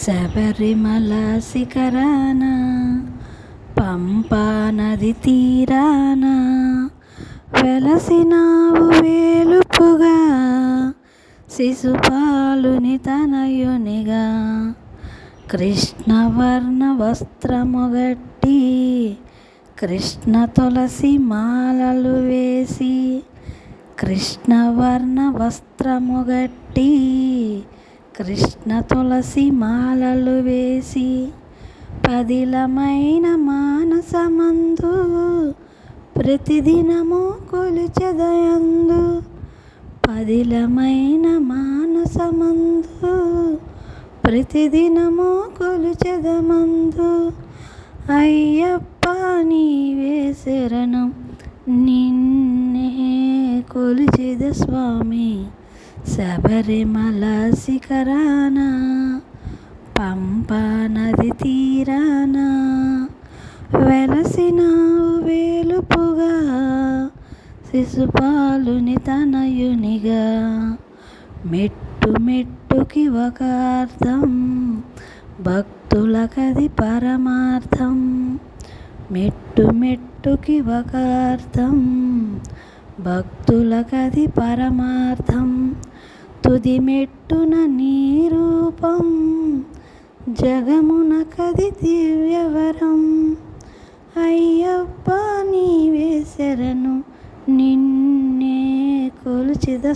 శబరిమల శిఖరాన పంపా నది తీరాన వెలసినావు వేలుపుగా శిశుపాలుని తనయునిగా కృష్ణవర్ణ వస్త్రముగట్టి కృష్ణ తులసి మాలలు వేసి కృష్ణవర్ణ వస్త్రముగట్టి కృష్ణ తులసి మాలలు వేసి పదిలమైన మానసమందు ప్రతిదినము కొలిచెదయందు పదిలమైన మానసమందు ప్రతిదినము కొలిచెదమందు అయ్యప్ప నీవే శరణం నిన్నే కొలిచెద స్వామి శబరిమల శిఖరాన పంపా నది తీరాన వెలసినావు వేలుపుగా శిశుపాలుని తనయునిగా మెట్టు మెట్టుకి ఒక అర్థం భక్తులకది పరమార్థం మెట్టు మెట్టుకి ఒక అర్థం భక్తులకది పరమార్థం తుది మెట్టున నీ రూపం జగమునకది దివ్యవరం అయ్యప్ప నీవే శరణు నిన్నే కొలిచెద